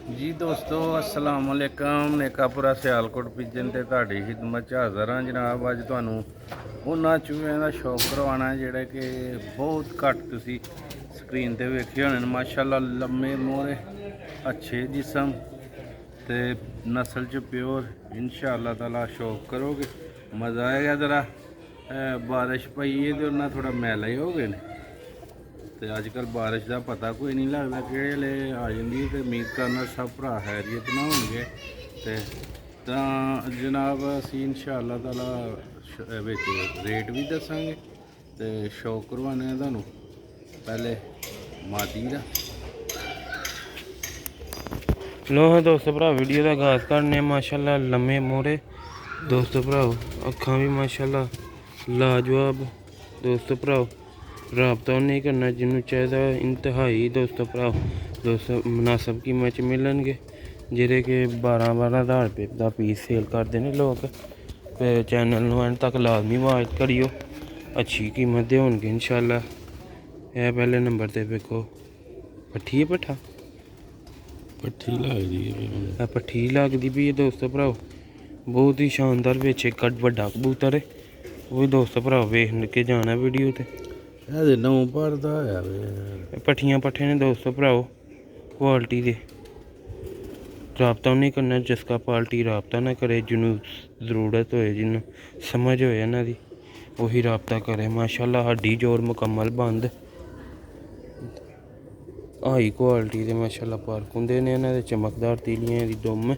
ਜੀ ਦੋਸਤੋ अस्सलाम वालेकुम। नेकापुरा सियालकोट पिजन ते ਤੁਹਾਡੀ ਖਿਦਮਤ 'ਚ ਹਾਜ਼ਰ ਹਾਂ ਜਨਾਬ। ਅੱਜ ਤੁਹਾਨੂੰ ਉਹਨਾਂ ਚੂਹਿਆਂ ਦਾ ਸ਼ੌਕ ਕਰਵਾਉਣਾ ਜਿਹੜੇ ਕਿ ਬਹੁਤ ਘੱਟ ਤੁਸੀਂ ਸਕਰੀਨ ਤੇ ਵੇਖੇ ਹੋਣੇ ਨੇ। ਮਾਸ਼ਾਅੱਲਾ ਲੰਮੇ ਮੋਹਰੇ ਅੱਛੇ ਜਿਸਮ ਤੇ ਨਸਲ 'ਚ ਪਿਓਰ। इंशाअल्लाह ताला शौक करोगे मज़ा आएगा। ज़रा बारिश पई है तो उन्हें थोड़ा मैला ही हो गए ने ਤੇ ਅੱਜ ਕੱਲ੍ਹ ਬਾਰਿਸ਼ ਦਾ ਪਤਾ ਕੋਈ ਨਹੀਂ ਲੱਗਦਾ ਕਿਹੜੇ ਵੇਲੇ ਆ ਜਾਂਦੀ ਹੈ। ਤੇ ਉਮੀਦ ਕਰਨਾ ਸਭ ਭਰਾ ਖੈਰੀਅਤ ਨਾਲ ਹੋਣਗੇ। ਤੇ ਤਾਂ ਜਨਾਬ ਅਸੀਂ ਇਨਸ਼ਾਅੱਲਾ ਤਾਲਾ ਵਿੱਚ ਰੇਟ ਵੀ ਦੱਸਾਂਗੇ ਤੇ ਸ਼ੌਕ ਕਰਵਾਉਣਾ ਹੈ ਤੁਹਾਨੂੰ ਪਹਿਲੇ ਮਾਦੀ ਦਾ। लो हाँ दोस्तों भरा वीडियो का आगाज़ करने माशाल्लाह लम्मे मोहरे दोस्तों भराओ अखा भी माशाल्लाह लाजवाब दोस्तों भराओ रबता नहीं करना जिन्हों चाहिए इंतहाई दोस्तों भराओ दोस्तों मुनासिब कीमत मिलणगे जेह्ड़े कि 12-12 रुपये का पीस सेल करते हैं लोग। चैनल एंड तक लाजमी वाच करियो अच्छी कीमत दे होणगे इंशाल्लाह। यह पहले नंबर पर वेखो पट्ठी है पट्ठा पट्ठी लगदी है पट्ठी लगदी भी है दोस्तों भराओ। बहुत ही शानदार बिच एक वड्डा कबूतर है वो भी दोस्तों भराओ वेख के जाना वीडियो ते नौ भरदा होया पट्ठियां पट्ठे ने दोस्तों भराओ क्वालिटी दे। रबता नहीं करना जिसका पार्टी रबता ना करे जिन्हों ज़रूरत होए जिन्हों समझ होए इन्हां दी वही रबता करे। माशाल्लाह हड्डी जोर मुकम्मल बंद हाई क्वालिटी दे माशाल्लाह पार्क होंदे ने इन्हां दे चमकदार तीलियां दी दुम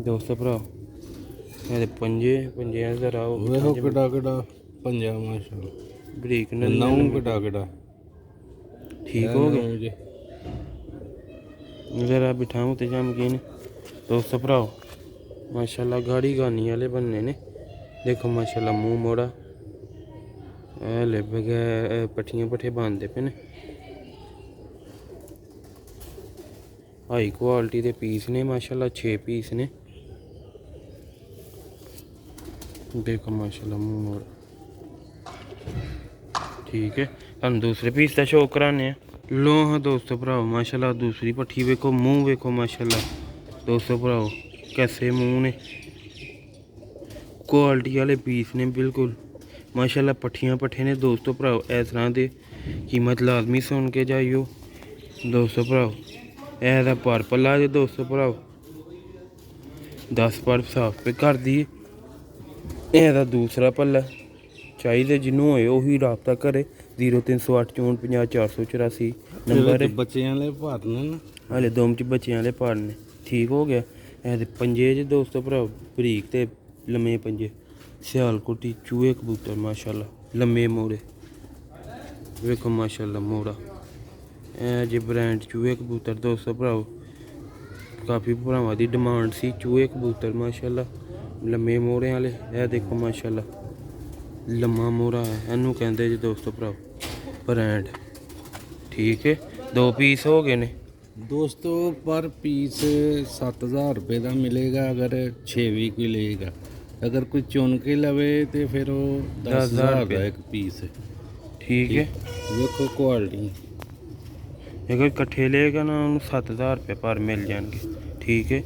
दोस्तों भराओ। इहदे पंजे जरा वेखो किड्डा किड्डा पंजा माशाल्लाह बरीक नौ किड्डा किड्डा ठीक हो गए जरा बिठाऊं ते जमकीन दोस्तों भराओ माशाल्लाह गाड़ी गानी वाले बनने ने। देखो माशाल्लाह मुंह मोड़ा हले बगैर पट्ठियां पट्ठे बांधते पे ने हाई क्वालिटी के पीस ने माशाल्लाह 6 पीस ने। देखो माशाल्लाह मुंह मोड़ ठीक है। हम दूसरे पीस का शौक कराने लो हाँ दोस्तों भराओ माशाल्लाह दूसरी पट्ठी वेखो मुंह वेखो माशाल्लाह दोस्तों भराओ कैसे मुंह ने क्वालिटी वाले पीस ने बिल्कुल माशाल्लाह पट्ठियां पट्ठे ने दोस्तों भराओ। इस तरह के कीमत लाजमी सुन के जाइयो दोस्तों भराओ। यह पर पला जे दोस्तों भराओ 10 पर साफ पे कर दी। यह दूसरा पला चाहिए जिन्हों होए उही रबता करे 0308 54 50 484 नंबर है। बच्चे वाले भरने ना हाले दो च बच्चे वाले भरने ठीक हो गया। यह पंजे जे दोस्तों भराओ बरीक ते लम्मे पंजे सियालकोटी चूहे कबूतर माशाल्लाह लम्मे मोरे वेखो माशाल्लाह मोड़ा जे ब्रांड चूहे कबूतर दोस्तों भराओ काफ़ी भरावां दी डिमांड सी चूहे कबूतर माशाल्लाह लम्मे मोहरे वाले। यह देखो माशाल्लाह लम्मा मोहरा है इनू कहते जी दोस्तों भराओ ब्रांड ठीक है। 2 पीस हो गए ने दोस्तों पर पीस 7000 रुपये का मिलेगा अगर 6 भी कोई लेगा। अगर कोई चुन के लवे तो फिर वो 10,000 का एक पीस है ठीक है। देखो क्वालिटी अगर इकट्ठे लेगा ना उन्होंने 7000 रुपये पर मिल जाएंगे ठीक है।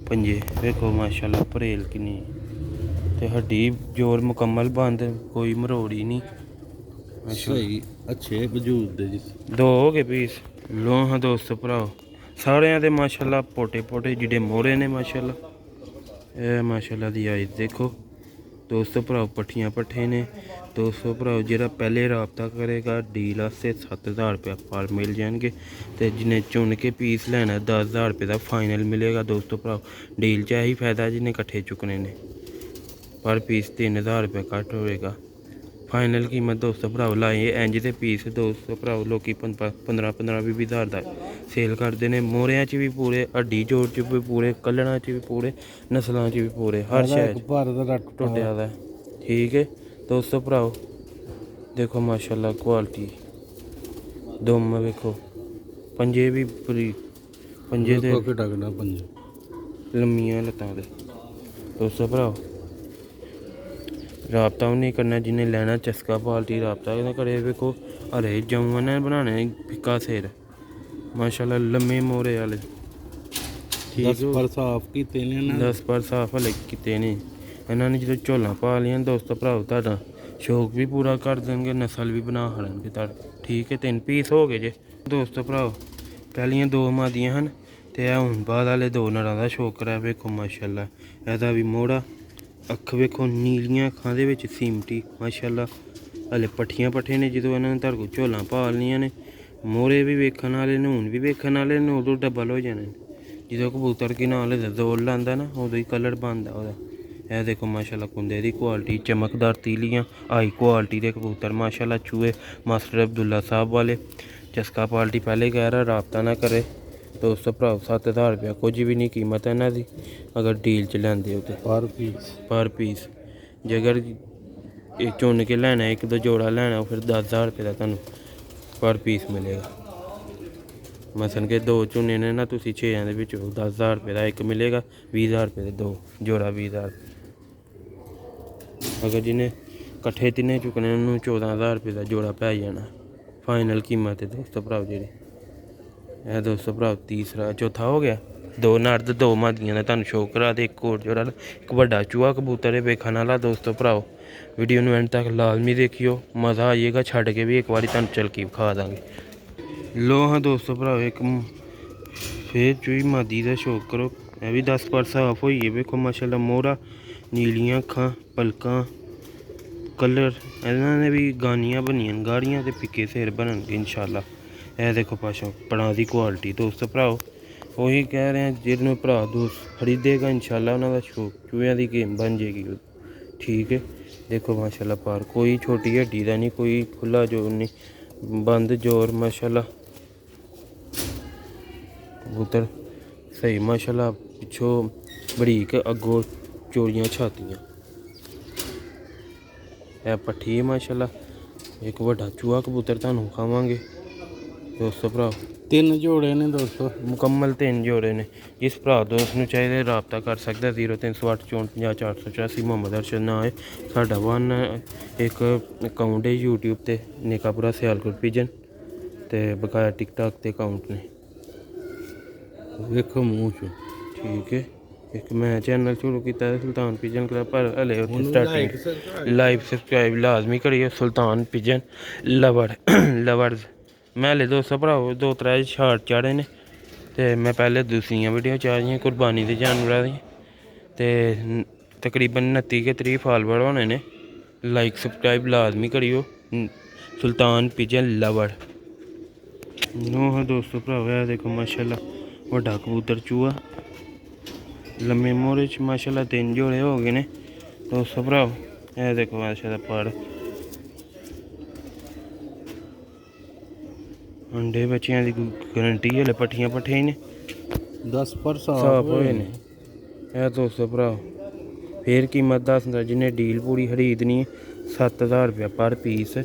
पंजे देखो माशाल्लाह परेल किन्नी ते हड्डी जोर मुकम्मल बंद कोई मरोड़ी नहीं सही अच्छे वजूद दे जी। 2 हो गए पीस लो हाँ दोस्तों भराओ सारे दे माशाल्लाह पोटे पोटे जिडे मोहरे ने माशाल्लाह। यह माशाल्लाह दी आई देखो दोस्तों भराओ पट्ठियां पट्ठे ने दोस्तों भराओ जो पहले रबता करेगा डील से 7000 रुपया पर मिल जाएंगे। तो जिन्हें चुन के पीस लेना 10,000 रुपये का फाइनल मिलेगा दोस्तों भराओ। डील च यही फायदा जिन्हें कट्ठे चुकने ने पर पीस 3000 रुपये घट होएगा। फाइनल कीमत दोस्तों भराओ लाई इंज के पीस दोस्तों भराओ लोग 15-15 हज़ार का सेल करते हैं। मोहरिया च भी पूरे हड्डी जोड़ च भी पूरे कलड़ा च भी पूरे नस्लों च भी पूरे हर शहर टुटिया दा ठीक है दोस्तों भराओ। देखो माशाल्लाह क्वालिटी दुम वेखो पंजे भी बरीक पंजे दे लम्मियां लत्तां दे दोस्तों भराओ। रबता नहीं करना जिन्हें लेना चस्का पाल्टी रबता करे वेखो हरे जमुआ ने बनाने फिक्का सिर माशाल्लाह लम्मे मोहरे वाले ਠੀਕ 10 ਪਰ ਸਾਫ ਕੀਤੇ ਨੇ ਨਾ 10 ਪਰ ਸਾਫ ਹਲੇ ਕੀਤੇ ਨੇ ਇਹਨਾਂ ਨੇ। ਜਦੋਂ ਝੋਲਾਂ ਪਾ ਲਈਆਂ ਦੋਸਤੋ ਭਰਾਓ ਤੁਹਾਡਾ ਸ਼ੌਕ ਵੀ ਪੂਰਾ ਕਰ ਦੇਣਗੇ, ਨਸਲ ਵੀ ਬਣਾ ਹੜਨਗੇ ਤੁਹਾਡੇ। ਠੀਕ ਹੈ 3 ਪੀਸ ਹੋ ਗਏ ਜੇ ਦੋਸਤੋ ਭਰਾਓ। ਪਹਿਲੀਆਂ 2 ਮਾਦੀਆਂ ਹਨ ਤੇ ਇਹ ਹੁਣ ਬਾਅਦ ਵਾਲੇ 2 ਨਰਾਂ ਦਾ ਸ਼ੌਕ ਹੈ। ਵੇਖੋ ਮਾਸ਼ਾਅੱਲਾ ਇਹਦਾ ਵੀ ਮੋੜਾ, ਅੱਖ ਵੇਖੋ ਨੀਲੀਆਂ ਅੱਖਾਂ ਦੇ ਵਿੱਚ ਸੀਮਟੀ ਮਾਸ਼ਾਅੱਲਾ। ਹਲੇ ਪੱਠੀਆਂ ਪੱਠੇ ਨੇ, ਜਦੋਂ ਇਹਨਾਂ ਨੇ ਤੁਹਾਡੇ ਕੋਲ ਝੋਲਾਂ ਪਾ ਲਈਆਂ ਨੇ ਮੋਹਰੇ ਵੀ ਵੇਖਣ ਵਾਲੇ ਨੇ, ਹੁਣ ਵੀ ਵੇਖਣ ਵਾਲੇ ਨੇ, ਉਦੋਂ ਡਬਲ ਹੋ ਜਾਣੇ। ਜਦੋਂ ਕਬੂਤਰ ਕੀ ਨਾਲ ਜ਼ੋਰ ਲਾਉਂਦਾ ਨਾ ਉਦੋਂ ਹੀ ਕਲਰ ਬਣਦਾ ਉਹਦਾ। ਇਹ ਦੇਖੋ ਮਾਸ਼ਾਅੱਲਾ ਕੁੰਦੇ ਦੀ ਕੁਆਲਿਟੀ, ਚਮਕਦਾਰ ਤੀਲੀਆਂ, ਹਾਈ ਕੁਆਲਿਟੀ ਦੇ ਕਬੂਤਰ ਮਾਸ਼ਾਅੱਲਾ। ਚੂਹੇ ਮਾਸਟਰ ਅਬਦੁੱਲਾ ਸਾਹਿਬ ਵਾਲੇ। ਚਸਕਾ ਪਾਲਟੀ ਪਹਿਲੇ ਕਹਿ ਰਿਹਾ ਰਾਬਤਾ ਨਾ ਕਰੇ ਦੋਸਤੋ ਭਰਾਓ। 7000 ਰੁਪਇਆ ਕੁਝ ਵੀ ਨਹੀਂ ਕੀਮਤ ਹੈ ਇਹਨਾਂ ਦੀ ਅਗਰ ਡੀਲ 'ਚ ਲੈਂਦੇ ਹੋ ਤਾਂ ਪਰ ਪੀਸ। ਜੇ ਅਗਰ ਇਹ ਚੁਣ ਕੇ ਲੈਣਾ 1-2 ਜੋੜਾ ਲੈਣਾ ਫਿਰ 10,000 ਰੁਪਏ ਦਾ ਤੁਹਾਨੂੰ ਪਰ ਪੀਸ ਮਿਲੇਗਾ। ਮਸਲ ਕਿ 2 ਝੁੰਨੇ ਨੇ ਨਾ ਤੁਸੀਂ 6 ਦੇ ਵਿੱਚੋਂ 10,000 ਰੁਪਏ ਦਾ ਇੱਕ ਮਿਲੇਗਾ, 20,000 ਰੁਪਏ ਦੇ 2 ਜੋੜਾ 20,000। ਅਗਰ ਜਿਹਨੇ ਇਕੱਠੇ ਤਿੰਨੇ ਚੁੱਕਣੇ ਉਹਨੂੰ 14,000 ਰੁਪਏ ਦਾ ਜੋੜਾ ਪੈ ਜਾਣਾ ਫਾਈਨਲ ਕੀਮਤ ਹੈ ਦੋਸਤੋ ਭਰਾਓ। ਜਿਹੜੇ ਇਹ ਦੋਸਤੋ ਭਰਾਓ ਤੀਸਰਾ ਚੌਥਾ ਹੋ ਗਿਆ। 2 ਨਰ ਤੇ 2 ਮਾਦੀਆਂ ਦਾ ਤੁਹਾਨੂੰ ਸ਼ੌਕ ਕਰਾ ਦੇ। ਇੱਕ ਹੋਰ ਜੋੜਾ, ਇੱਕ ਵੱਡਾ ਚੂਹਾ ਕਬੂਤਰ ਹੈ ਵੇਖਣ ਵਾਲਾ ਦੋਸਤੋ ਭਰਾਓ। ਵੀਡੀਓ ਨੂੰ ਐਂਡ ਤੱਕ ਲਾਜ਼ਮੀ ਦੇਖਿਓ, ਮਜ਼ਾ ਆ ਜਾਏਗਾ। ਛੱਡ ਕੇ ਵੀ ਇੱਕ ਵਾਰੀ ਤੁਹਾਨੂੰ ਝਲਕੀ ਵਿਖਾ ਦਾਂਗੇ। ਲੋ ਹਾਂ ਦੋਸਤੋ ਭਰਾਓ ਇੱਕ ਫੇਰ ਚੂਹੀ ਮਾਦੀ ਦਾ ਸ਼ੌਕ ਕਰੋ। ਇਹ ਵੀ 10 ਪਰ ਸਾਫ ਹੋਈ ਹੈ ਵੇਖੋ ਮਾਸ਼ਾਅੱਲਾ। ਮੋਹਰਾ, ਨੀਲੀਆਂ ਅੱਖਾਂ, ਪਲਕਾਂ, ਕਲਰ ਇਹਨਾਂ ਨੇ ਵੀ ਗਾਨੀਆਂ ਬਣੀਆਂ, ਗਾੜੀਆਂ ਤੇ ਪਿੱਕੇ ਸਿਰ ਬਣਨਗੇ ਇਨਸ਼ਾਅੱਲਾ। ਇਹ ਦੇਖੋ ਪਾਸ਼ਾ ਪੜਾਂ ਦੀ ਕੁਆਲਿਟੀ ਦੋਸਤੋ ਭਰਾਓ। ਉਹੀ ਕਹਿ ਰਹੇ ਜਿਹਨੂੰ ਭਰਾ ਦੋਸਤ ਖਰੀਦੇਗਾ ਇਨਸ਼ਾਅੱਲਾ ਉਹਨਾਂ ਦਾ ਸ਼ੌਕ ਚੂਹਿਆਂ ਦੀ ਗੇਮ ਬਣ ਜਾਏਗੀ। ਠੀਕ ਹੈ ਦੇਖੋ ਮਾਸ਼ਾਅੱਲਾ ਪਾਰ ਕੋਈ ਛੋਟੀ ਹੱਡੀ ਦਾ ਨਹੀਂ, ਕੋਈ ਖੁੱਲਾ ਜ਼ੋਰ ਨਹੀਂ, ਬੰਦ ਜ਼ੋਰ ਮਾਸ਼ਾਅੱਲਾ। ਕਬੂਤਰ ਸਹੀ ਮਾਸ਼ਾਅੱਲਾ, ਪਿੱਛੋਂ ਬਰੀਕ ਅੱਗੋਂ ਚੋੜੀਆਂ ਛਾਤੀਆਂ। ਇਹ ਪੱਠੀ ਹੈ ਮਾਸ਼ਾਅੱਲਾ। ਇੱਕ ਵੱਡਾ ਚੂਹਾ ਕਬੂਤਰ ਤੁਹਾਨੂੰ ਖਾਵਾਂਗੇ ਦੋਸਤੋ ਭਰਾ। 3 ਜੋੜੇ ਨੇ ਦੋਸਤੋ, ਮੁਕੰਮਲ 3 ਜੋੜੇ ਨੇ। ਜਿਸ ਭਰਾ ਦੋਸਤ ਨੂੰ ਚਾਹੀਦੇ ਰਾਬਤਾ ਕਰ ਸਕਦਾ 0308 54 ਮੁਹੰਮਦ ਅਰਸ਼ਦ ਨਾਂ ਹੈ ਸਾਡਾ। ਇੱਕ ਅਕਾਊਂਟ ਹੈ YouTube ਤੇ ਨੇਕਾਪੁਰਾ ਸਿਆਲਕੋਟ ਪਿਜਨ ਤੇ ਬਕਾਇਆ TikTok ਤੇ ਅਕਾਊਂਟ ਨੇ ਵੇਖੋ ਮੂੰਹ ਚ। ਠੀਕ ਹੈ ਇੱਕ ਮੈਂ ਚੈਨਲ ਸ਼ੁਰੂ ਕੀਤਾ ਸੁਲਤਾਨ ਪਿਜਨ ਕਲੱਬ, ਪਰ ਹਲੇ ਉੱਥੇ ਸਟਾਰਟਿੰਗ ਲਾਈਵ ਸਬਸਕ੍ਰਾਈਬ ਲਾਜ਼ਮੀ ਕਰੀਏ। ਸੁਲਤਾਨ ਪਿਜਨ ਲਵਰਜ਼ ਮੈਂ ਹਲੇ ਦੋਸਤੋ ਭਰਾਓ 2-3 ਸ਼ਾਰਟ ਚਾੜੇ ਨੇ ਤੇ ਮੈਂ ਪਹਿਲੇ ਦੂਸਰੀਆਂ ਵੀਡੀਓ ਚਾਹੀਆਂ ਕੁਰਬਾਨੀ ਦੇ ਜਾਨਵਰਾਂ ਦੀ ਤੇ ਤਕਰੀਬਨ 29 ਕੇ 30 ਫਾਲੋਵਰ ਹੋਣੇ ਨੇ। ਲਾਈਕ ਸਬਸਕ੍ਰਾਈਬ ਲਾਜ਼ਮੀ ਕਰਿਓ। ਸੁਲਤਾਨ ਪਿਜਨ ਲਵਰ ਨੋ ਦੋਸਤੋ ਭਰਾਓ। ਇਹ ਦੇਖੋ ਮਾਸ਼ਾਅੱਲਾ ਵੱਡਾ ਕਬੂਤਰ ਚੂਹਾ ਲੰਮੇ ਮੋਹਰੇ 'ਚ ਮਾਸ਼ਾਅੱਲਾ 3 ਜੋੜੇ ਹੋ ਗਏ ਨੇ ਦੋਸਤੋ ਭਰਾਓ। ਇਹ ਦੇਖੋ ਮਾਸ਼ਾਅੱਲਾ ਪੜ ਅੰਡੇ ਬੱਚਿਆਂ ਦੀ ਗਰੰਟੀ ਹਲੇ ਪੱਠੀਆਂ ਪੱਠੇ ਹੀ ਨੇ 10 ਪਰ ਸਾਫ ਹੋਏ ਨੇ। ਇਹ ਦੋਸਤੋ ਭਰਾਓ ਫੇਰ ਕੀਮਤ ਦੱਸਦਾ ਜਿਹਨੇ ਡੀਲ ਪੂਰੀ ਖਰੀਦਣੀ 7,000 ਰੁਪਇਆ ਪਰ ਪੀਸ,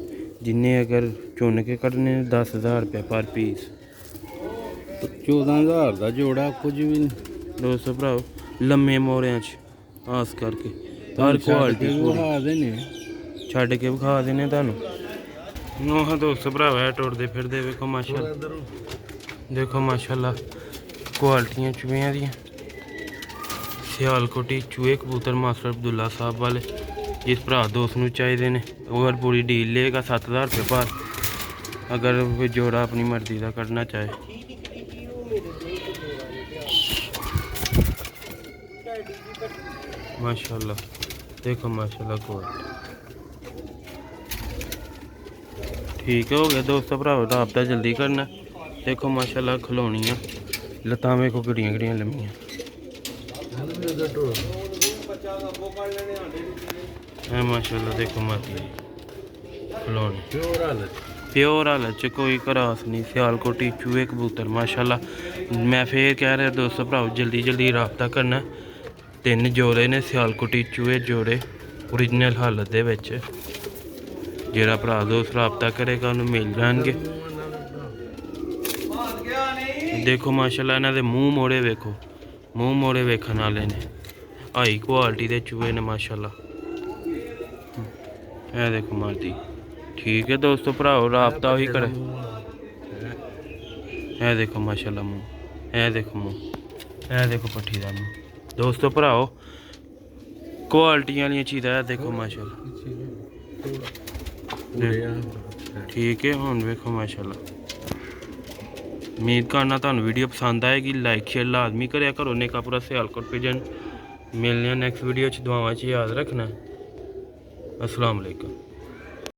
ਜਿੰਨੇ ਅਗਰ ਚੁਣ ਕੇ ਕੱਢਣੇ 10,000 ਰੁਪਇਆ ਪਰ ਪੀਸ। 14,000 ਦਾ ਜੋੜਾ ਕੁਝ ਵੀ ਨਹੀਂ ਦੋਸਤੋ ਭਰਾਓ। ਲੰਮੇ ਮੋਹਰਿਆਂ 'ਚ ਆਸ ਕਰਕੇ ਹਰ ਕੁਆਲਿਟੀ ਨੇ ਛੱਡ ਕੇ ਵਿਖਾ ਦੇਣੇ ਤੁਹਾਨੂੰ। ਨੋਹਾਂ ਦੋਸਤੋ ਭਰਾਵਾ ਟੁੱਟਦੇ ਫਿਰਦੇ ਵੇਖੋ ਮਾਸ਼ਾਅੱਲਾ। ਦੇਖੋ ਮਾਸ਼ਾਅੱਲਾ ਕੁਆਲਿਟੀਆਂ ਚੂਹਿਆਂ ਦੀਆਂ। ਸਿਆਲਕੋਟੀ ਚੂਹੇ ਕਬੂਤਰ ਮਾਸਟਰ ਅਬਦੁੱਲਾ ਸਾਹਿਬ ਵਾਲੇ। ਜਿਸ ਭਰਾ ਦੋਸਤ ਨੂੰ ਚਾਹੀਦੇ ਨੇ ਉਹ ਪੂਰੀ ਡੀਲ ਲਏਗਾ 7,000 ਰੁਪਏ ਪਰ, ਅਗਰ ਕੋਈ ਜੋੜਾ ਆਪਣੀ ਮਰਜ਼ੀ ਦਾ ਕੱਢਣਾ ਚਾਹੇ। ਮਾਸ਼ਾਅੱਲਾ ਦੇਖੋ ਮਾਸ਼ਾਅੱਲਾ ਕੁਆਲਿਟੀ ਠੀਕ ਹੋ ਗਿਆ ਦੋਸਤੋ ਭਰਾਵੋ। ਰਾਬਤਾ ਜਲਦੀ ਕਰਨਾ। ਦੇਖੋ ਮਾਸ਼ਾਅੱਲਾ ਖਲੋਣੀਆਂ ਲੱਤਾਂ ਵੇਖੋ ਕਿਹੜੀਆਂ ਕਿਹੜੀਆਂ ਲੰਮੀਆਂ। ਇਹ ਮਾਸ਼ਾਅੱਲਾ ਦੇਖੋ ਮਾਤੀ ਖਲੋਣੀ ਪਿਓਰ ਹਾਲਤ 'ਚ ਕੋਈ ਘਰਾਸ ਨਹੀਂ। ਸਿਆਲਕੋਟੀ ਚੂਹੇ ਕਬੂਤਰ ਮਾਸ਼ਾਅੱਲਾ। ਮੈਂ ਫੇਰ ਕਹਿ ਰਿਹਾ ਦੋਸਤੋ ਭਰਾਵੋ ਜਲਦੀ ਜਲਦੀ ਰਾਬਤਾ ਕਰਨਾ। 3 ਜੋੜੇ ਨੇ ਸਿਆਲਕੋਟੀ ਚੂਹੇ ਜੋੜੇ ਓਰੀਜਨਲ ਹਾਲਤ ਦੇ ਵਿੱਚ। ਜਿਹੜਾ ਭਰਾ ਦੋਸਤ ਰਾਬਤਾ ਕਰੇਗਾ ਉਹਨੂੰ ਮਿਲ ਜਾਣਗੇ। ਦੇਖੋ ਮਾਸ਼ਾਅੱਲਾ ਇਹਨਾਂ ਦੇ ਮੂੰਹ ਮੋੜੇ ਵੇਖੋ, ਮੂੰਹ ਮੋੜੇ ਵੇਖਣ ਵਾਲੇ ਨੇ। ਹਾਈ ਕੁਆਲਿਟੀ ਦੇ ਚੂਹੇ ਨੇ ਮਾਸ਼ਾਅੱਲਾ। ਇਹ ਦੇਖੋ ਮਾਦੀ ਠੀਕ ਹੈ ਦੋਸਤੋ ਭਰਾਓ ਰਾਬਤਾ ਉਹੀ ਕਰੇ। ਇਹ ਦੇਖੋ ਮਾਸ਼ਾਅੱਲਾ ਮੂੰਹ, ਇਹ ਦੇਖੋ ਮੂੰਹ ਇਹ ਦੇਖੋ ਪੱਠੀ ਦਾ ਮੂੰਹ। ਦੋਸਤੋ ਭਰਾਓ ਕੁਆਲਿਟੀ ਵਾਲੀਆਂ ਚੀਜ਼ਾਂ ਇਹ ਦੇਖੋ ਮਾਸ਼ਾਅੱਲਾ। ਠੀਕ ਹੈ ਹੁਣ ਵੇਖੋ ਮਾਸ਼ਾਅੱਲਾ। ਉਮੀਦ ਕਰਨਾ ਤੁਹਾਨੂੰ ਵੀਡੀਓ ਪਸੰਦ ਆਏਗੀ। ਲਾਈਕ ਸ਼ੇਅਰ ਲਾਜ਼ਮੀ ਕਰਿਆ ਕਰੋ। ਨੇਕਾਪੁਰਾ ਸਿਆਲਕੋਟ ਪਿਜਨ। ਮਿਲਨੇ ਆ ਨੈਕਸਟ ਵੀਡੀਓ ਚ। ਦੁਆਵਾਂ ਚ ਯਾਦ ਰੱਖਣਾ। अस्सलाम वालेकुम।